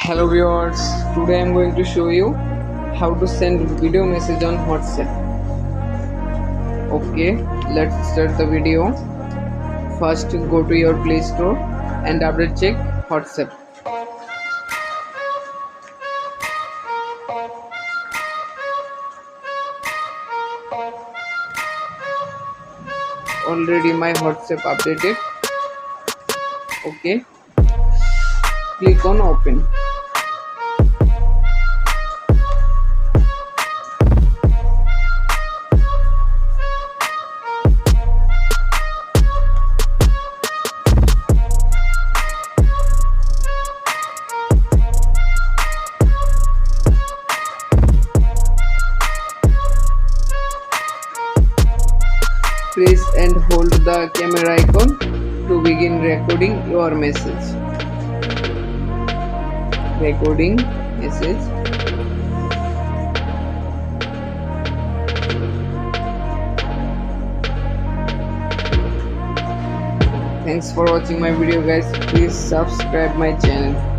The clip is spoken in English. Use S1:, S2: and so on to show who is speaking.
S1: Hello viewers, today I am going to show you how to send video message on WhatsApp. Okay, let's start the video. First go to your Play Store and update check WhatsApp. Already my WhatsApp updated. Okay, click on open. Press and hold the camera icon to begin recording your message. Recording message. Thanks for watching my video guys. Please subscribe my channel.